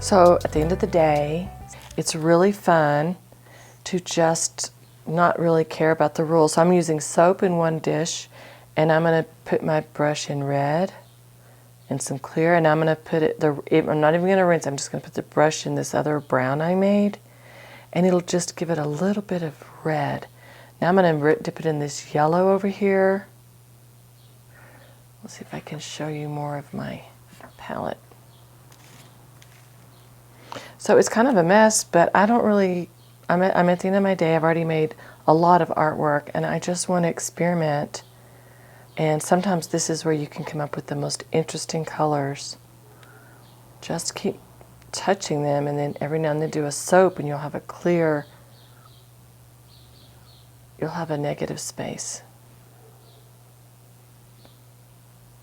So at the end of the day, it's really fun to just not really care about the rules. So I'm using soap in one dish, and I'm going to put my brush in red and some clear, and I'm going to put it, I'm not even going to rinse, I'm just going to put the brush in this other brown I made, and it'll just give it a little bit of red. Now I'm going to dip it in this yellow over here. Let's see if I can show you more of my palette. So it's kind of a mess, but I don't really, I'm at the end of my day. I've already made a lot of artwork, and I just want to experiment. And sometimes this is where you can come up with the most interesting colors. Just keep touching them, and then every now and then do a soap, and you'll have a clear, you'll have a negative space.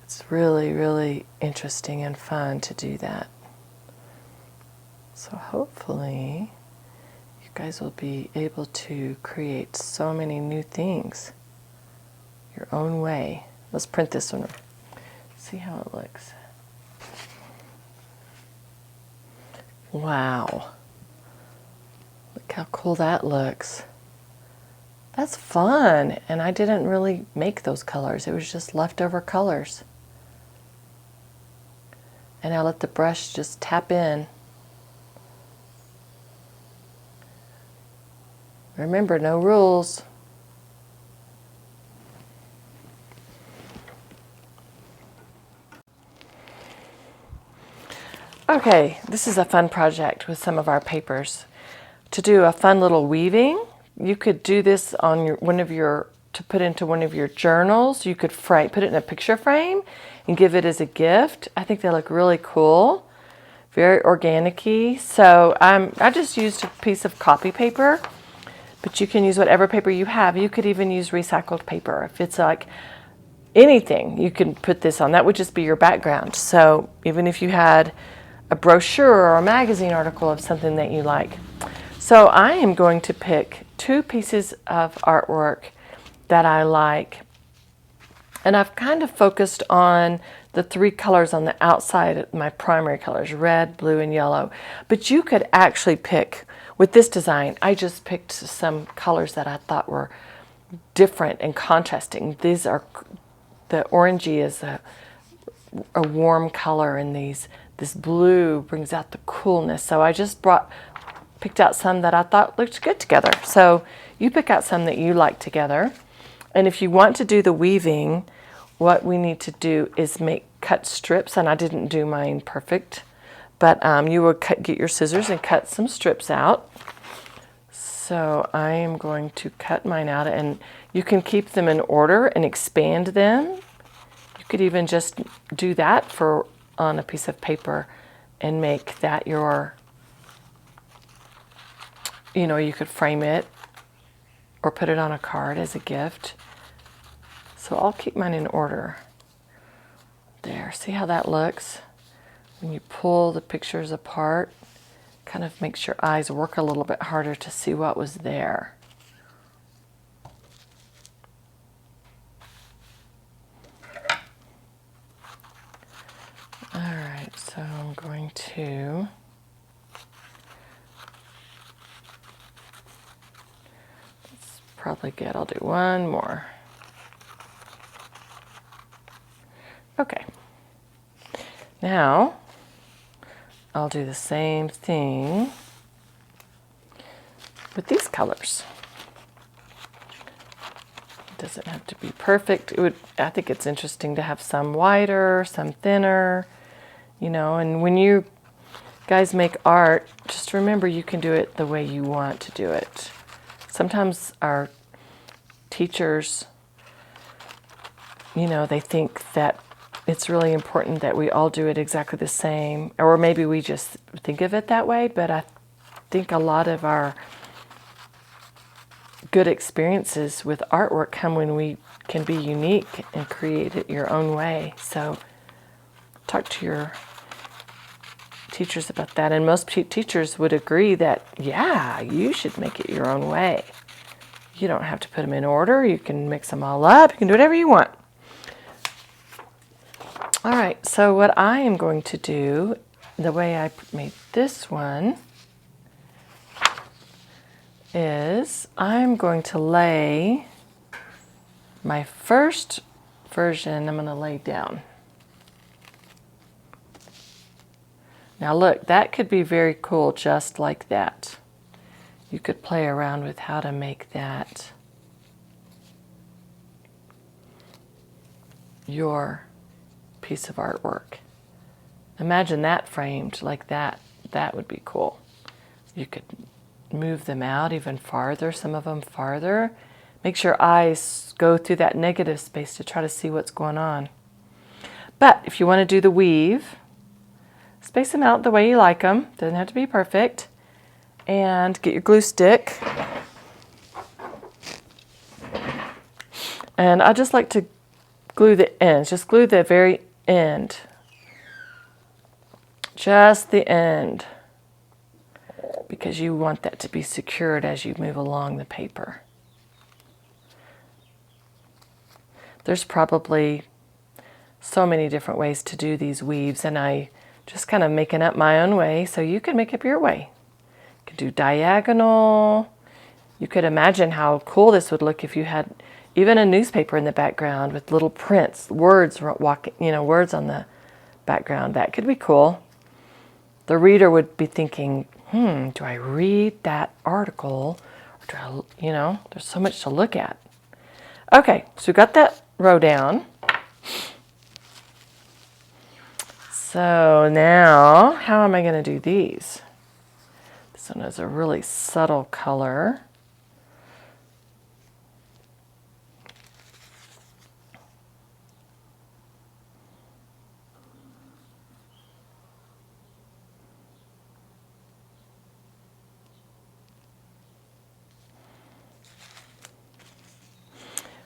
It's really, really interesting and fun to do that. So hopefully you guys will be able to create so many new things your own way. Let's print this one. See how it looks. Wow. Look how cool that looks. That's fun. And I didn't really make those colors. It was just leftover colors. And I let the brush just tap in. Remember, no rules. Okay, this is a fun project with some of our papers. To do a fun little weaving, you could do this on to put into one of your journals. You could put it in a picture frame and give it as a gift. I think they look really cool, very organic-y. So I just used a piece of copy paper. But you can use whatever paper you have. You could even use recycled paper. If it's like anything, you can put this on. That would just be your background. So even if you had a brochure or a magazine article of something that you like. So I am going to pick 2 pieces of artwork that I like. And I've kind of focused on the 3 colors on the outside, my primary colors, red, blue, and yellow. But you could actually pick, with this design, I just picked some colors that I thought were different and contrasting. These are, the orangey is a warm color, and this blue brings out the coolness. So I just picked out some that I thought looked good together. So you pick out some that you like together. And if you want to do the weaving, what we need to do is cut strips, and I didn't do mine perfect, but you would get your scissors and cut some strips out. So I am going to cut mine out, and you can keep them in order and expand them. You could even just do that on a piece of paper and make that your, you could frame it or put it on a card as a gift. So I'll keep mine in order. There, see how that looks? When you pull the pictures apart, kind of makes your eyes work a little bit harder to see what was there. All right, so I'm going to that's probably good. I'll do one more. Okay. Now I'll do the same thing with these colors. It doesn't have to be perfect. I think it's interesting to have some whiter, some thinner, and when you guys make art, just remember you can do it the way you want to do it. Sometimes our teachers, they think that it's really important that we all do it exactly the same, or maybe we just think of it that way, but I think a lot of our good experiences with artwork come when we can be unique and create it your own way. So talk to your teachers about that, and most teachers would agree that, yeah, you should make it your own way. You don't have to put them in order. You can mix them all up. You can do whatever you want. All right, so what I am going to do the way I made this one is I'm going to lay my first version, I'm going to lay down. Now look, that could be very cool just like that. You could play around with how to make that your piece of artwork. Imagine that framed like that. That would be cool. You could move them out even farther, some of them farther. Make sure your eyes go through that negative space to try to see what's going on. But if you want to do the weave, space them out the way you like them. Doesn't have to be perfect. And get your glue stick. And I just like to glue the ends. Just glue the very end. Just the end. Because you want that to be secured as you move along the paper. There's probably so many different ways to do these weaves, and I just kind of making up my own way, so you can make up your way. You could do diagonal. You could imagine how cool this would look if you had even a newspaper in the background with little prints, words walking, words on the background. That could be cool. The reader would be thinking, do I read that article? Or do I, there's so much to look at. Okay, so we got that row down. So now, how am I going to do these? This one is a really subtle color.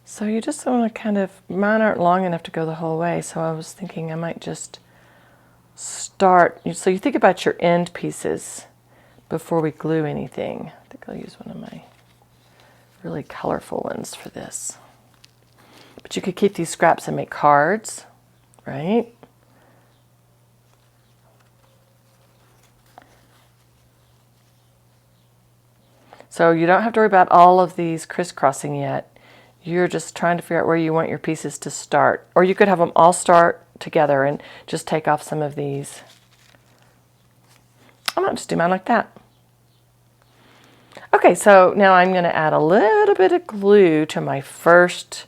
So you just want to kind of, mine aren't long enough to go the whole way, so I was thinking I might just start. So you think about your end pieces before we glue anything. I think I'll use one of my really colorful ones for this. But you could keep these scraps and make cards, right? So you don't have to worry about all of these crisscrossing yet. You're just trying to figure out where you want your pieces to start. Or you could have them all start together and just take off some of these. I might just do mine like that. Okay, so now I'm going to add a little bit of glue to my first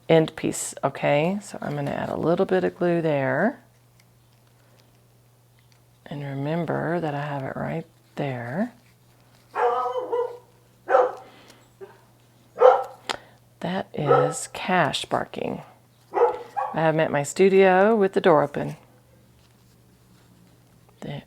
end piece, okay? So I'm going to add a little bit of glue there. And remember that I have it right there. That is Cash barking. I am at my studio with the door open. There.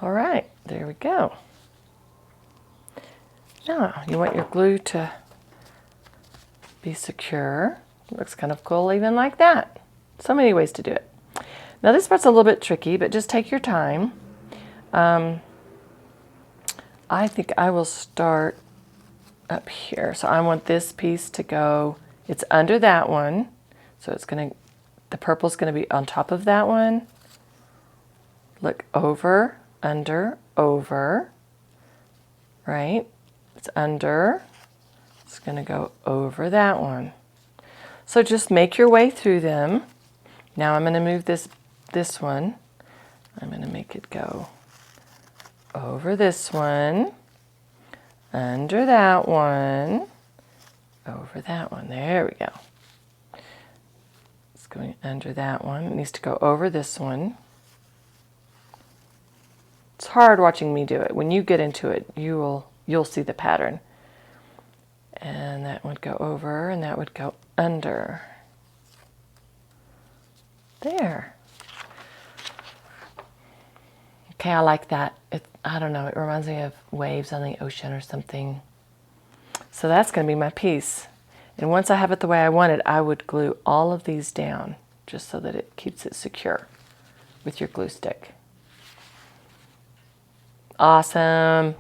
All right, there we go. Now, you want your glue to be secure. Looks kind of cool even like that. So many ways to do it. Now this part's a little bit tricky, but just take your time. I think I will start up here. So I want this piece to go, it's under that one. So it's gonna, the purple's gonna be on top of that one. Look over, under, over, right? It's under, it's gonna go over that one. So just make your way through them. Now I'm gonna move this one. I'm gonna make it go over this one, under that one, over that one. There we go. It's going under that one. It needs to go over this one. It's hard watching me do it. When you get into it, you'll see the pattern. And that would go over, and that would go under. There. Okay, I like that. I don't know, it reminds me of waves on the ocean or something. So that's going to be my piece. And once I have it the way I want it, I would glue all of these down just so that it keeps it secure with your glue stick. Awesome.